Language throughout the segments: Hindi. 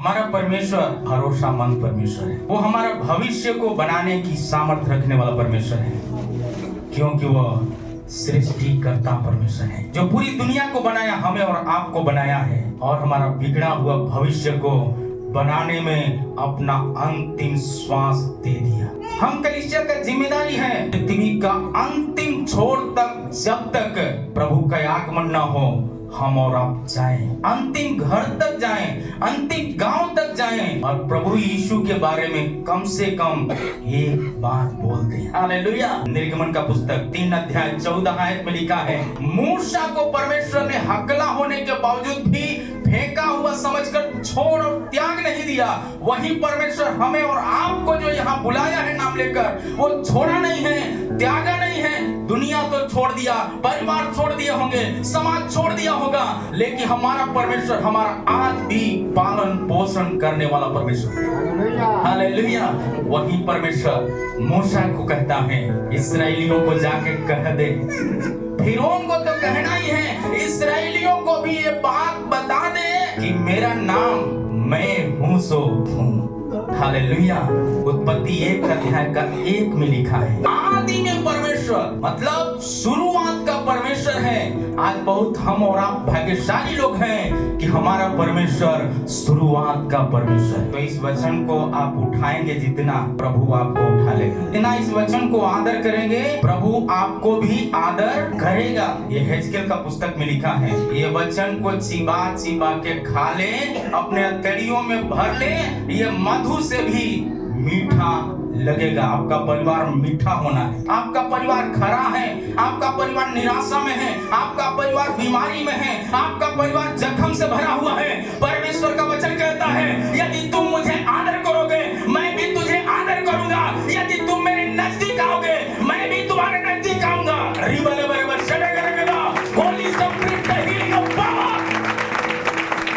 हमारा परमेश्वर भरोसामंद परमेश्वर है। वो हमारा भविष्य को बनाने की सामर्थ्य रखने वाला परमेश्वर है, क्योंकि वह सृष्टिकर्ता परमेश्वर है जो पूरी दुनिया को बनाया, हमें और आपको बनाया है, और हमारा बिगड़ा हुआ भविष्य को बनाने में अपना अंतिम श्वास दे दिया। हम कलीसिया का जिम्मेदारी है पृथ्वी का अंतिम छोर तक, जब तक प्रभु का आगमन न हो, हम और आप जाएं, अंतिम घर तक जाएं, अंतिम गांव तक जाएं, और प्रभु यीशु के बारे में कम से कम एक बात बोल दें। हालेलुया। निर्गमन का पुस्तक 3 अध्याय 14 आयत में लिखा है, मूसा को परमेश्वर ने हकला होने के बावजूद भी फेंका हुआ समझकर छोड़ और त्याग नहीं दिया। वही परमेश्वर हमें और आपको जो यहाँ बुलाया है नाम लेकर, वो छोड़ा नहीं है, त्यागा नहीं है। दुनिया तो छोड़ दिया, परिवार छोड़ दिए होंगे, समाज छोड़ दिया होगा, लेकिन हमारा परमेश्वर हमारा आज भी पालन पोषण करने वाला परमेश्वर है। हालेलुया। वही परमेश्वर मूसा को कहता है, इस्राएलियों को जाके कह दे, फिरौन को तो कहना ही है, इस्राएलियों को भी ये बात बता दे कि मेरा नाम मैं हूं सो हूं। हालेलुया। उत्पत्ति 1 अध्याय का 1 में लिखा है, आदि में परमेश्वर, मतलब शुरुआत का परमेश्वर है। आज बहुत हम और आप भाग्यशाली लोग हैं कि हमारा परमेश्वर शुरुआत का परमेश्वर है। तो इस वचन को आप उठाएंगे जितना, प्रभु आपको उठा लेगा। जितना इस वचन को आदर करेंगे, प्रभु आपको भी आदर करेगा। ये हेजकेल का पुस्तक में लिखा है, ये वचन को चिबा चिबा के खा ले, अपने हथेलियों में भर ले, ये मधु से भी मीठा लगेगा। आपका परिवार मीठा होना है। आपका परिवार खरा है, आपका परिवार निराशा में है, आपका परिवार बीमारी में है, आपका परिवार जख्म से भरा हुआ है। परमेश्वर का वचन कहता है, यदि तुम मुझे आदर करोगे, मैं भी तुझे आदर करूंगा। यदि तुम मेरे नजदीक आओगे, मैं भी तुम्हारे नजदीक आऊंगा।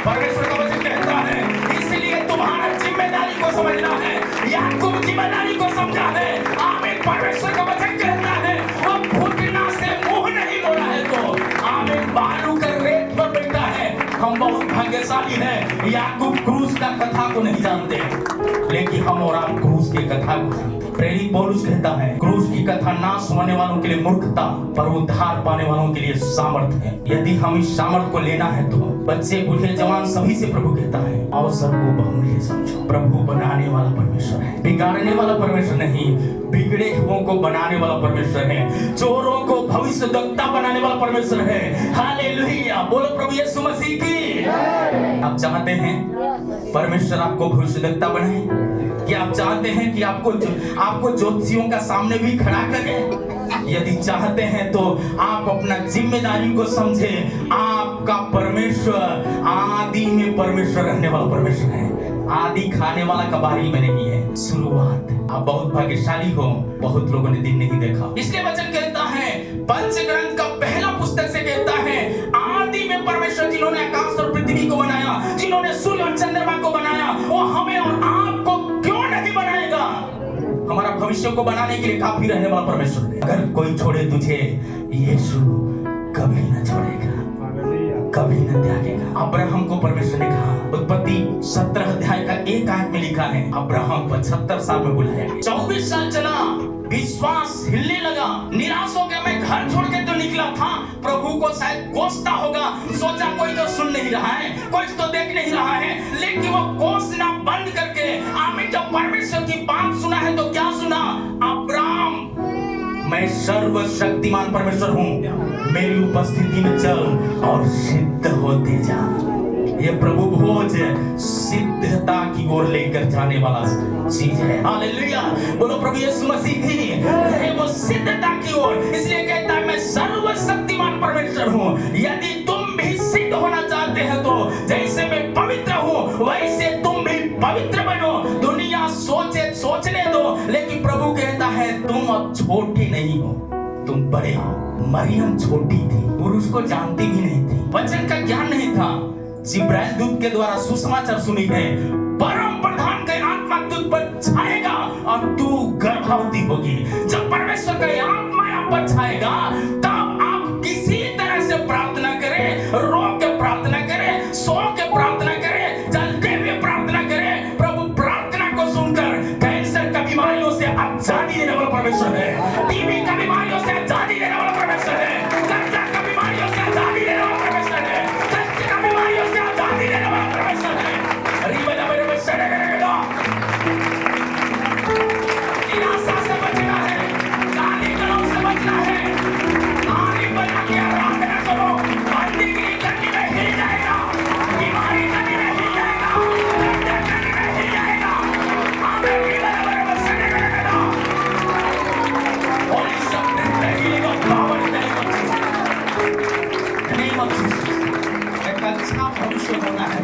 परमेश्वर का वचन कहता है, इसलिए तुम्हारा जिम्मेदारी को समझना है। याकूब जिम्मेदारी को समझा है। आमीन। परमेश्वर का वचन कहता है, वो घुटना से मुंह नहीं मोड़ा है तो आमीन बालू का रेत पर बैठा है। हम बहुत भाग्यशाली हैं। याकूब क्रूस का कथा को नहीं जानते, लेकिन हम और आप क्रूस की कथा को जानते। प्रेरित पौलुस कहता है, क्रूस की कथा नाश होने वालों के लिए मूर्खता, पर उद्धार पाने वालों के लिए सामर्थ है। यदि हम इस सामर्थ को लेना है तो बच्चे बूढ़े जवान सभी से प्रभु कहता है, अवसर को बहुमूल्य समझो। प्रभु बनाने वाला परमेश्वर है, बिगाड़ने वाला परमेश्वर नहीं। बिगड़े हुओं को बनाने वाला परमेश्वर है, चोरों को भविष्यद्वक्ता बनाने वाला परमेश्वर है। हालेलुया। बोलो प्रभु यीशु मसीह की। आप चाहते हैं परमेश्वर आपको भविष्यद्वक्ता बनाए? क्या आप चाहते हैं कि आपको ज्योतिषियों का सामने भी खड़ा करे? यदि चाहते हैं तो आप अपना जिम्मेदारी को समझे। आपका परमेश्वर आदि में परमेश्वर रहने वाला परमेश्वर है। आदि खाने वाला कबारी में नहीं है, शुरुआत। आप बहुत भाग्यशाली हो, बहुत लोगों ने दिन नहीं देखा। इसलिए वचन कहता है, पंचग्रंथ का पहला पुस्तक से कहता है, आदि में परमेश्वर जिन्होंने आकाश और पृथ्वी को बनाया, जिन्होंने सूर्य और चंद्रमा को बनाया, वो हमें और आपको क्यों नहीं बनाएगा? हमारा भविष्य को बनाने के लिए काफी रहने वाला परमेश्वर है। अगर कोई छोड़े तुझे, यीशु कभी न छोड़ेगा, कभी न त्यागेगा। अब्राहम को परमेश्वर ने कहा, उत्पत्ति 17 अध्याय का 1 आयत में लिखा है, अब्राहम 75 साल में बुलाया। 24 साल चला, विश्वास हिलने लगा। निराश हो गया, मैं घर छोड़ के तो निकला था, प्रभु को शायद कोसता होगा, सोचा कोई तो सुन नहीं रहा है, कोई तो देख नहीं रहा है, लेकिन वो कोसना बंद करके आमीन जब परमेश्वर की बात सुना है तो क्या सुना? अब्राहम, मैं सर्वशक्तिमान परमेश्वर हूँ, मेरी उपस्थिति में चल और सिद्ध होते जा। ये प्रभु भोज सिद्धता की ओर लेकर जाने वाला चीज है। हालेलुया। बोलो प्रभु यीशु मसीह की। है वो सिद्धता की ओर। इसलिए कहता है, मैं सर्वशक्तिमान परमेश्वर हूँ। यदि तुम भी सिद्ध होना चाहते हैं तो जैसे मैं पवित्र हूँ, वैसे तुम भी पवित्र बनो। दुनिया सोचने दो, लेकिन प्रभु कहता है, तुम अब छोटे नहीं हो, तुम बड़े हो। मरियम छोटी थी, पुरुष को जानती भी नहीं थी, वचन का ज्ञान नहीं था। जिब्राइल दूत के द्वारा सुसमाचार सुनी है, परम प्रधान का आत्मा तुझ पर छाएगा और तू गर्भवती होगी। जब परमेश्वर का आत्मा आप पर छाएगा, तब आप किसी तरह से प्रार्थना करें, रो के प्रार्थना करें, सो के प्रार्थना करें, जलते हुए प्रार्थना परमेश्वर है। टीबी का बीमारियों से आजादी देने वाला परमेश्वर है। कर्जा का बीमारियों से आजादी देने वाला परमेश्वर है। कष्ट का बीमारियों से आजादी देने वाला परमेश्वर है। रिबला मेरे में सड़े गएगा। निराशा से बचना है, गाली गलौज से बचना है। आरी बना के आराधना करो, बंदगी गली में हिल जाएगा, बीमारी गली में हिल जाएगा, कर्जा गली में हिल जाएगा। आमीन। रिबला मेरे में सड़े गएगा। Holy Spirit, the healing of power in the name of Jesus. The name of Jesus. एक अच्छा भविष्य होना है,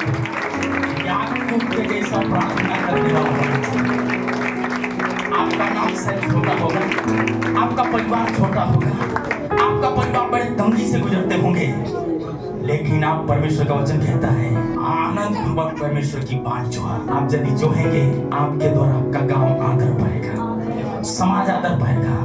याकूब के जैसा प्रार्थना करने वाला होना। आपका नाम शायद छोटा होगा, आपका परिवार छोटा होगा, आपका परिवार बड़े तंगी से गुजरते होंगे, लेकिन आप परमेश्वर का वचन कहता है आनंद पूर्वक परमेश्वर की बात जो है आप यदि जोहेंगे, आपके द्वारा आपका गांव आदर पाएगा, समाज आदर पाएगा,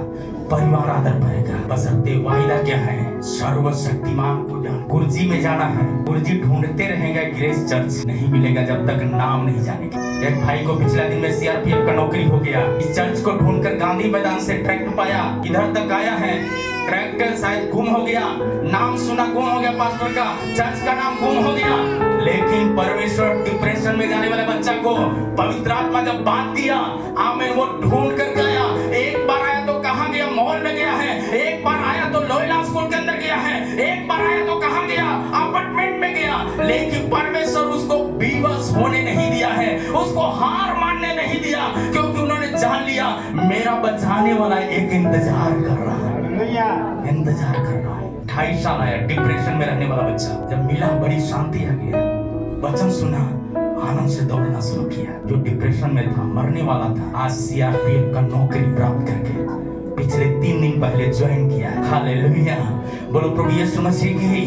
परिवार आदर पाएगा। बशर्ते वायदा क्या है? सर्वशक्तिमान को जान। गुरुजी में जाना है, गुरुजी ढूंढते रहेंगे, ग्रेस चर्च नहीं मिलेगा जब तक नाम नहीं जानेगा। एक भाई को पिछला दिन में सीआरपीएफ का नौकरी हो गया, इस चर्च को ढूंढकर गांधी मैदान से ट्रैक्टर पाया, इधर तक आया है, ट्रैक्टर शायद गुम हो गया, नाम सुना गुम हो गया पास्टर का, चर्च का नाम गुम हो गया। लेकिन परमेश्वर डिप्रेशन में जाने वाले बच्चा को पवित्र आत्मा जब बात किया, आमीन, वो ढूंढ कर गया। एक बार आया तो कहाँ गया? मॉल में गया है। एक बार आया तो लोयला स्कूल के अंदर गया है। एक बार आया तो कहाँ गया? अपार्टमेंट में गया। लेकिन परमेश्वर उसको बेबस होने नहीं दिया है, उसको हार मानने नहीं दिया, क्योंकि उन्होंने जान लिया मेरा बचाने वाला एक इंतजार कर रहा है, इंतजार कर रहा है। 2.5 साल आया डिप्रेशन में रहने वाला बच्चा, जब मिला बड़ी शांति आ गया, वचन सुना, आनंद से दौड़ना शुरू किया। जो डिप्रेशन में था, मरने वाला था, आज सीआरपीएफ का नौकरी प्राप्त करके पिछले 3 दिन पहले ज्वाइन किया। हालेलुया, बोलो प्रभु यीशु मसीह की।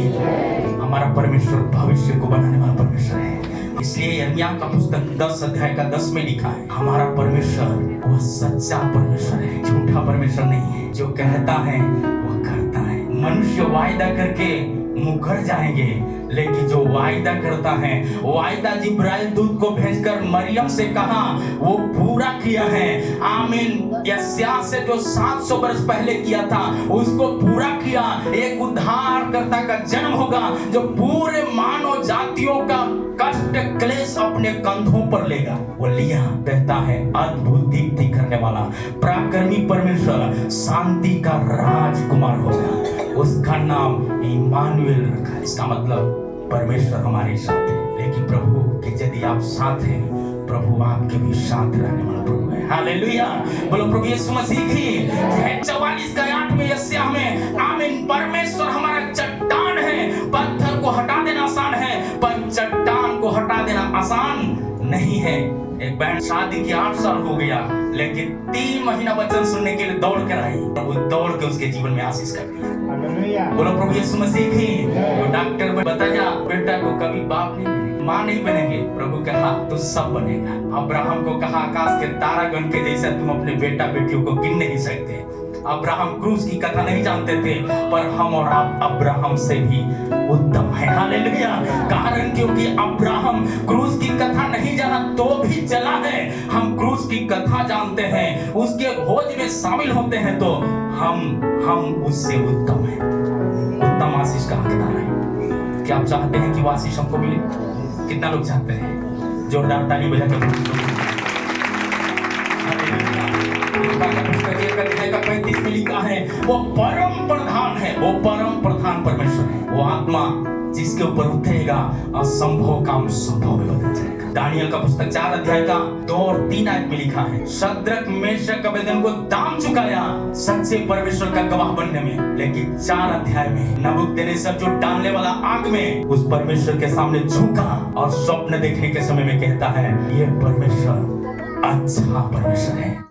हमारा परमेश्वर भविष्य को बनाने वाला परमेश्वर है। इसलिए यिर्मयाह का पुस्तक 10 अध्याय का 10 में लिखा है, हमारा परमेश्वर वह सच्चा परमेश्वर है, झूठा परमेश्वर नहीं है। जो कहता है वह करता है। मनुष्य वायदा करके मुकर जाएंगे, लेकिन जो वायदा करता है, वायदा जिब्राइल दूत को भेजकर मरियम से कहा, वो पूरा किया है। आमीन। यशायाह से जो 700 वर्ष पहले किया था, उसको पूरा किया। एक उद्धारकर्ता का जन्म होगा, जो पूरे मानव जातियों का कष्ट क्लेश अपने कंधों पर लेगा। वो लिया, कहता है अद्भुत दीप्ति करने वाला पराक्रमी परमेश्वर, शांति का राजकुमार होगा। उसका नाम इम्मानुएल रखा। इसका मतलब परमेश्वर हमारे साथ है। लेकिन प्रभु के यदि आप साथ हैं, प्रभु आपके भी साथ रहने वाला प्रभु है। हालेलुया, बोलो प्रभु यीशु मसीह की। 44 का 8 में यशायाह में, आमीन, परमेश्वर हमारा चट्टान है। पत्थर को हटा देना आसान है, पर चट्टान को हटा देना आसान नहीं है। एक बहन शादी की 8 साल हो गया, लेकिन 3 महीना वचन सुनने के लिए दौड़ कर आई, प्रभु दौड़ के उसके जीवन में आशीष कर दिया। बोलो प्रभु यीशु मसीह की। वो डॉक्टर बताया बेटा को कभी बाप नहीं, माँ नहीं बनेंगे। प्रभु कहा तू सब बनेगा। अब्राहम को कहा आकाश के तारागण के जैसा तुम अपने बेटा बेटियों को गिन नहीं सकते। अब्राहम क्रूस की कथा नहीं जानते थे, पर हम और आप अब्राहम से भी उत्तम है। हालेलुया, कारण क्योंकि अब्राहम क्रूस की कथा नहीं जाना तो भी चला है। हम क्रूस की कथा जानते हैं, उसके भोज में शामिल होते हैं, तो हम उससे उत्तम है, उत्तम आशीष का हकदार है। क्या आप चाहते हैं कि वो आशीष हमको मिले? कितना लोग चाहते हैं? जोरदार ताली बजा के। पुस्तक 1 अध्याय का 35 में लिखा है, वो परम प्रधान है, वो परम प्रधान परमेश्वर है। वो आत्मा जिसके ऊपर उतरेगा, असंभव काम संभव में बदल जाएगा। दानियल का पुस्तक 4 अध्याय का 2 और 3 आयत में लिखा है, शद्रक मेशक अबेदनगो दाम चुकाया सच्चे परमेश्वर का गवाह बनने में। लेकिन 4 अध्याय में नबूकदनेस्सर जो डालने वाला आग में उस परमेश्वर के सामने झुका और स्वप्न देखने के समय में कहता है, ये परमेश्वर अच्छा परमेश्वर है।